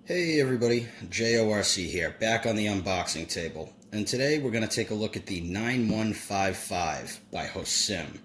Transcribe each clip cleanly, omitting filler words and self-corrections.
Hey everybody, JORC here, back on the unboxing table. And today we're going to take a look at the 9155 by Hosim.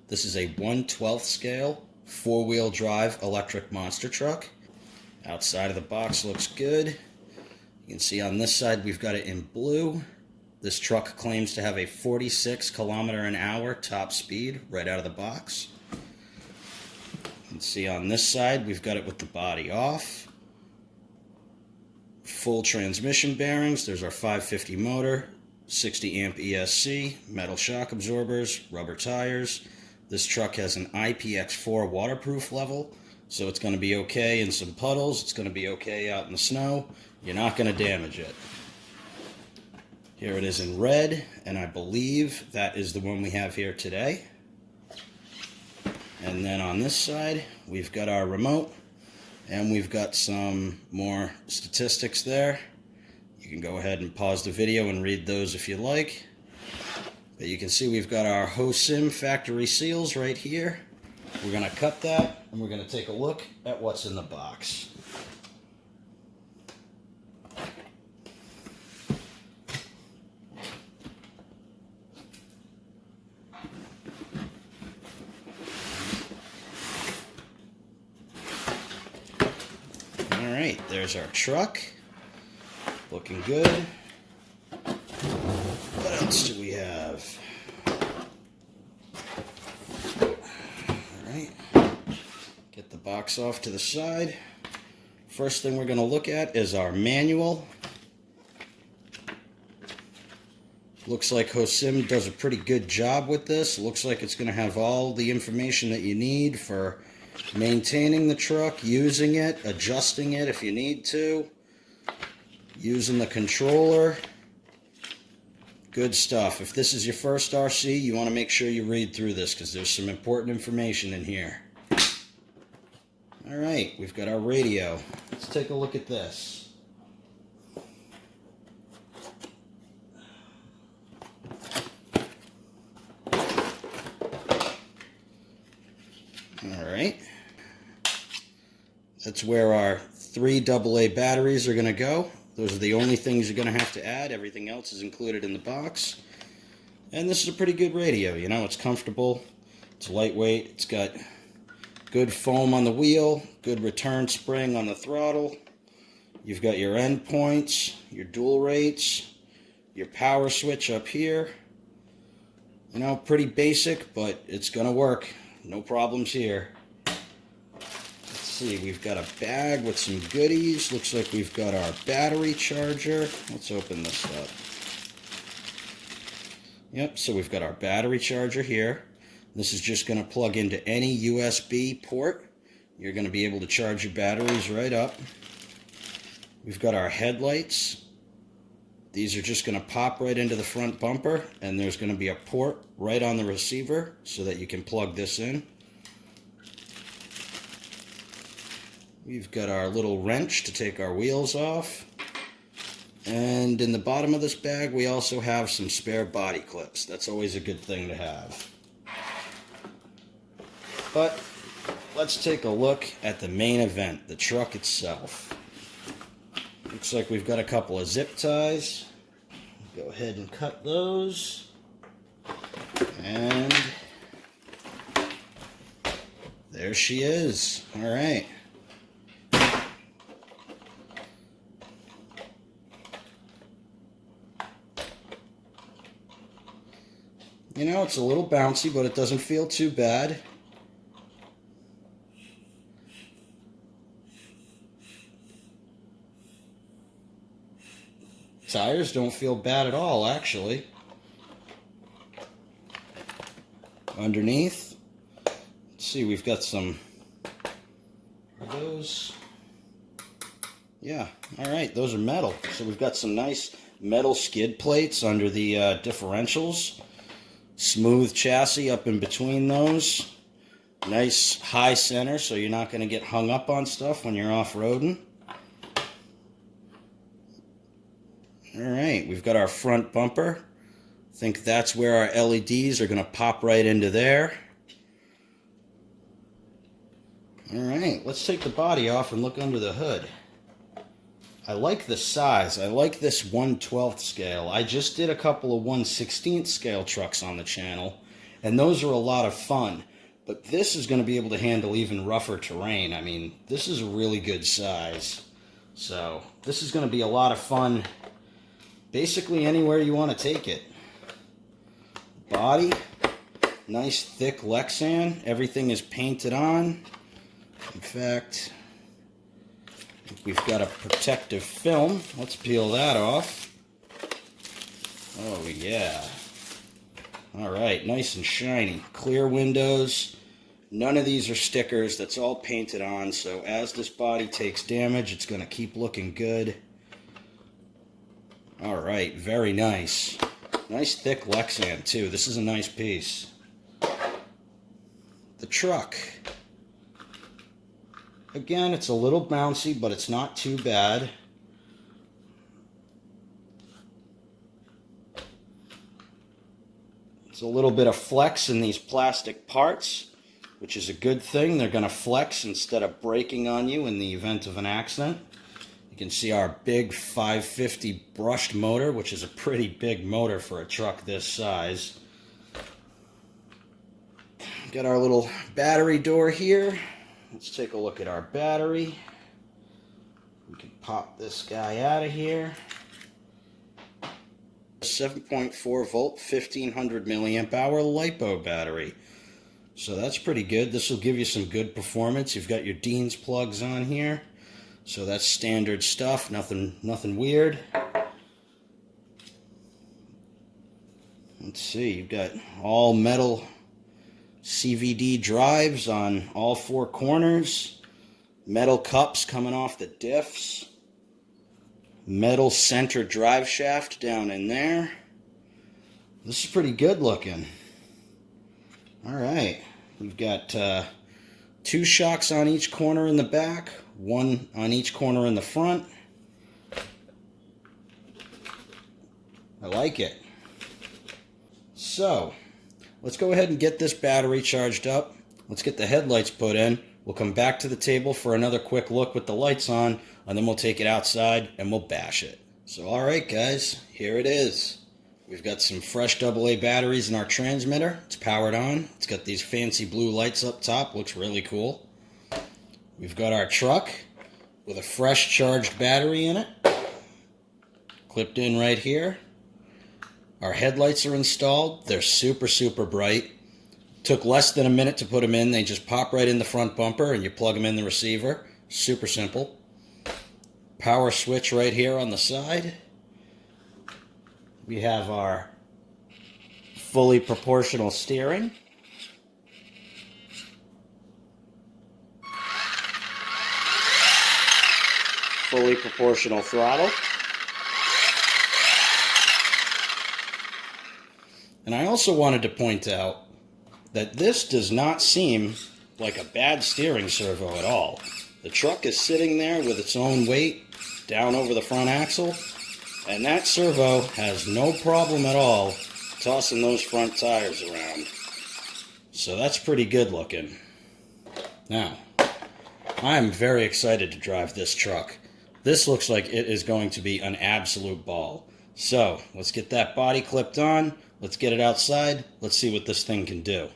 This is a 1/12 scale, 4-wheel drive electric monster truck. Outside of the box looks good. You can see on this side we've got it in blue. This truck claims to have a 46 km/h top speed right out of the box. You can see on this side we've got it with the body off. Full transmission bearings. There's our 550 motor, 60 amp ESC, metal shock absorbers, rubber tires. This truck has an IPX4 waterproof level, so it's going to be okay in some puddles. It's going to be okay out in the snow. You're not going to damage it. Here it is in red, and I believe that is the one we have here today. And then on this side, we've got our remote. And we've got some more statistics there. You can go ahead and pause the video and read those if you like. But you can see we've got our Hosim factory seals right here. We're going to cut that and we're going to take a look at what's in the box. Alright, there's our truck. Looking good. What else do we have? Alright. Get the box off to the side. First thing we're going to look at is our manual. Looks like Hosim does a pretty good job with this. Looks like it's going to have all the information that you need for maintaining the truck, using it, adjusting it if you need to, using the controller. Good stuff. If this is your first RC, you want to make sure you read through this because there's some important information in here. Alright, we've got our radio. Let's take a look at this. Alright. That's where our 3 AA batteries are going to go. Those are the only things you're going to have to add. Everything else is included in the box. And this is a pretty good radio. You know, it's comfortable. It's lightweight. It's got good foam on the wheel. Good return spring on the throttle. You've got your end points, your dual rates, your power switch up here. You know, pretty basic, but it's going to work. No problems here. See, we've got a bag with some goodies. Looks like we've got our battery charger. Let's open this up. Yep, so we've got our battery charger here. This is just going to plug into any USB port. You're going to be able to charge your batteries right up. We've got our headlights. These are just going to pop right into the front bumper, and there's going to be a port right on the receiver so that you can plug this in. We've got our little wrench to take our wheels off. And in the bottom of this bag, we also have some spare body clips. That's always a good thing to have. But let's take a look at the main event, the truck itself. Looks like we've got a couple of zip ties. Go ahead and cut those. And there she is. All right. You know, it's a little bouncy, but it doesn't feel too bad. Tires don't feel bad at all, actually. Underneath, let's see, we've got some, are those? Yeah, all right, those are metal. So we've got some nice metal skid plates under the differentials. Smooth chassis up in between those. Nice high center so you're not going to get hung up on stuff when you're off-roading. Alright, we've got our front bumper. I think that's where our LEDs are going to pop right into there. Alright, let's take the body off and look under the hood. I like the size. I like this 1/12 scale. I just did a couple of 1/16 scale trucks on the channel, and those are a lot of fun. But this is going to be able to handle even rougher terrain. I mean, this is a really good size. So this is going to be a lot of fun basically anywhere you want to take it. Body, nice thick Lexan. Everything is painted on. In fact, we've got a protective film. Let's peel that off. Oh yeah. Alright, nice and shiny. Clear windows. None of these are stickers. That's all painted on, so as this body takes damage, it's going to keep looking good. Alright, very nice. Nice thick Lexan too. This is a nice piece. The truck. Again, it's a little bouncy, but it's not too bad. It's a little bit of flex in these plastic parts, which is a good thing. They're going to flex instead of breaking on you in the event of an accident. You can see our big 550 brushed motor, which is a pretty big motor for a truck this size. Got our little battery door here. Let's take a look at our battery. We can pop this guy out of here. 7.4 volt, 1500 milliamp hour LiPo battery. So that's pretty good. This will give you some good performance. You've got your Dean's plugs on here. So that's standard stuff, nothing weird. Let's see, you've got all metal CVD drives on all four corners, metal cups coming off the diffs, metal center drive shaft down in there. This is pretty good looking. Alright, we've got 2 shocks on each corner in the back, 1 on each corner in the front. I like it. So let's go ahead and get this battery charged up. Let's get the headlights put in. We'll come back to the table for another quick look with the lights on, and then we'll take it outside and we'll bash it. So alright guys, here it is. We've got some fresh AA batteries in our transmitter. It's powered on. It's got these fancy blue lights up top. Looks really cool. We've got our truck with a fresh charged battery in it. Clipped in right here. Our headlights are installed. They're super bright. Took less than a minute to put them in. They just pop right in the front bumper and you plug them in the receiver. Super simple. Power switch right here on the side. We have our fully proportional steering. Fully proportional throttle. And I also wanted to point out that this does not seem like a bad steering servo at all. The truck is sitting there with its own weight down over the front axle, and that servo has no problem at all tossing those front tires around. So that's pretty good looking. Now, I'm very excited to drive this truck. This looks like it is going to be an absolute ball. So, let's get that body clipped on. Let's get it outside. Let's see what this thing can do.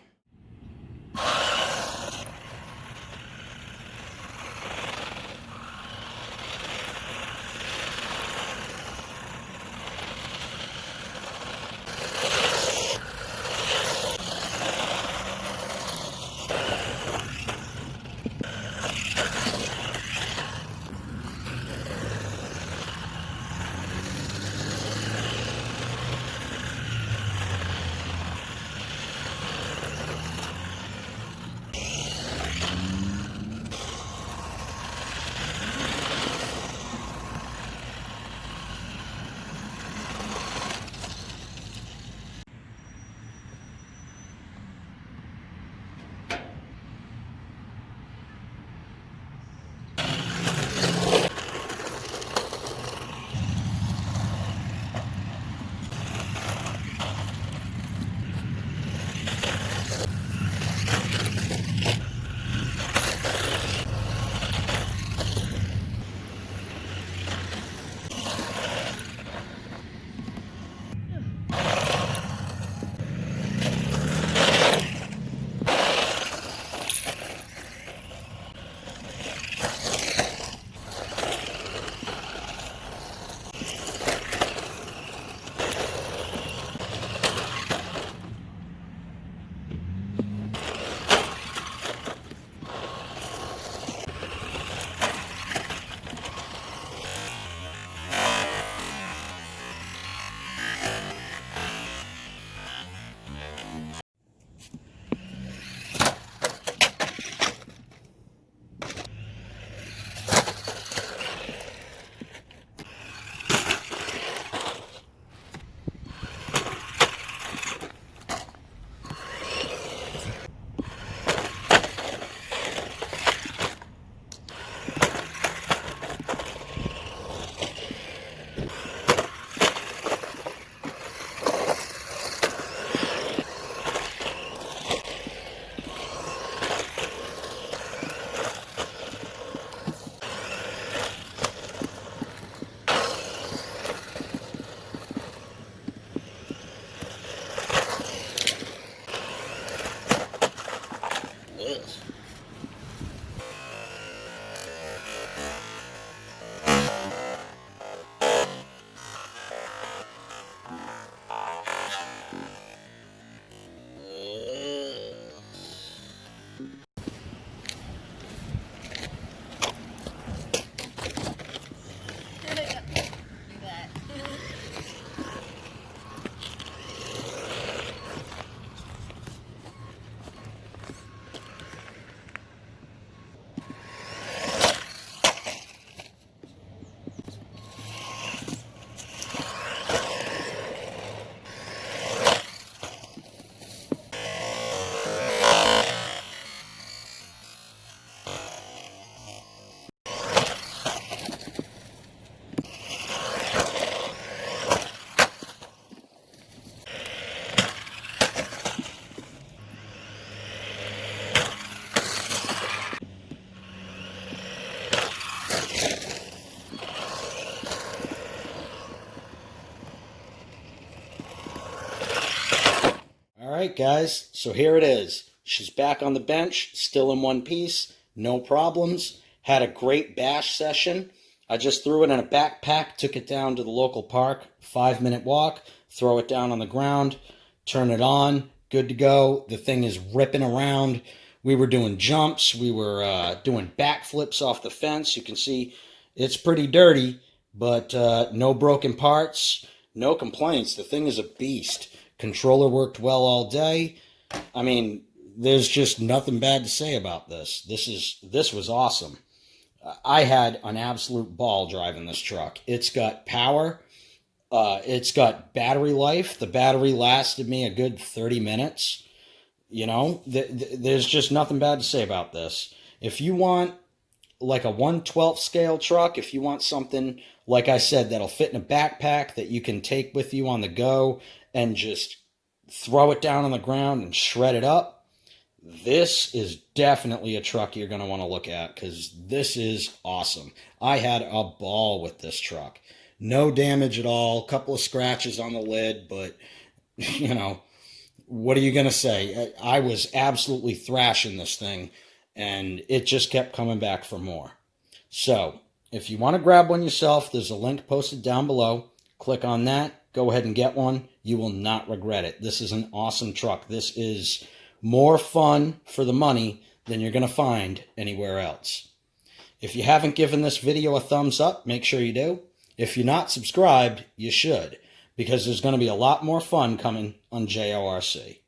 right, guys, so here it is. She's back on the bench, still in one piece, no problems. Had a great bash session. I just threw it in a backpack, took it down to the local park, 5-minute walk, throw it down on the ground, turn it on, good to go. The thing is ripping around. We were doing jumps, we were doing backflips off the fence. You can see it's pretty dirty, but no broken parts, no complaints. The thing is a beast. Controller worked well all day. I mean, there's just nothing bad to say about this. This was awesome. I had an absolute ball driving this truck. It's got power. It's got battery life. The battery lasted me a good 30 minutes. You know, there's just nothing bad to say about this. If you want like a 1/12 scale truck, if you want something, like I said, that'll fit in a backpack that you can take with you on the go and just throw it down on the ground and shred it up, this is definitely a truck you're going to want to look at, because this is awesome. I had a ball with this truck. No damage at all, a couple of scratches on the lid, but, you know, what are you going to say? I was absolutely thrashing this thing, and it just kept coming back for more. So, if you want to grab one yourself, there's a link posted down below. Click on that. Go ahead and get one. You will not regret it. This is an awesome truck. This is more fun for the money than you're going to find anywhere else. If you haven't given this video a thumbs up, make sure you do. If you're not subscribed, you should, because there's going to be a lot more fun coming on JORC.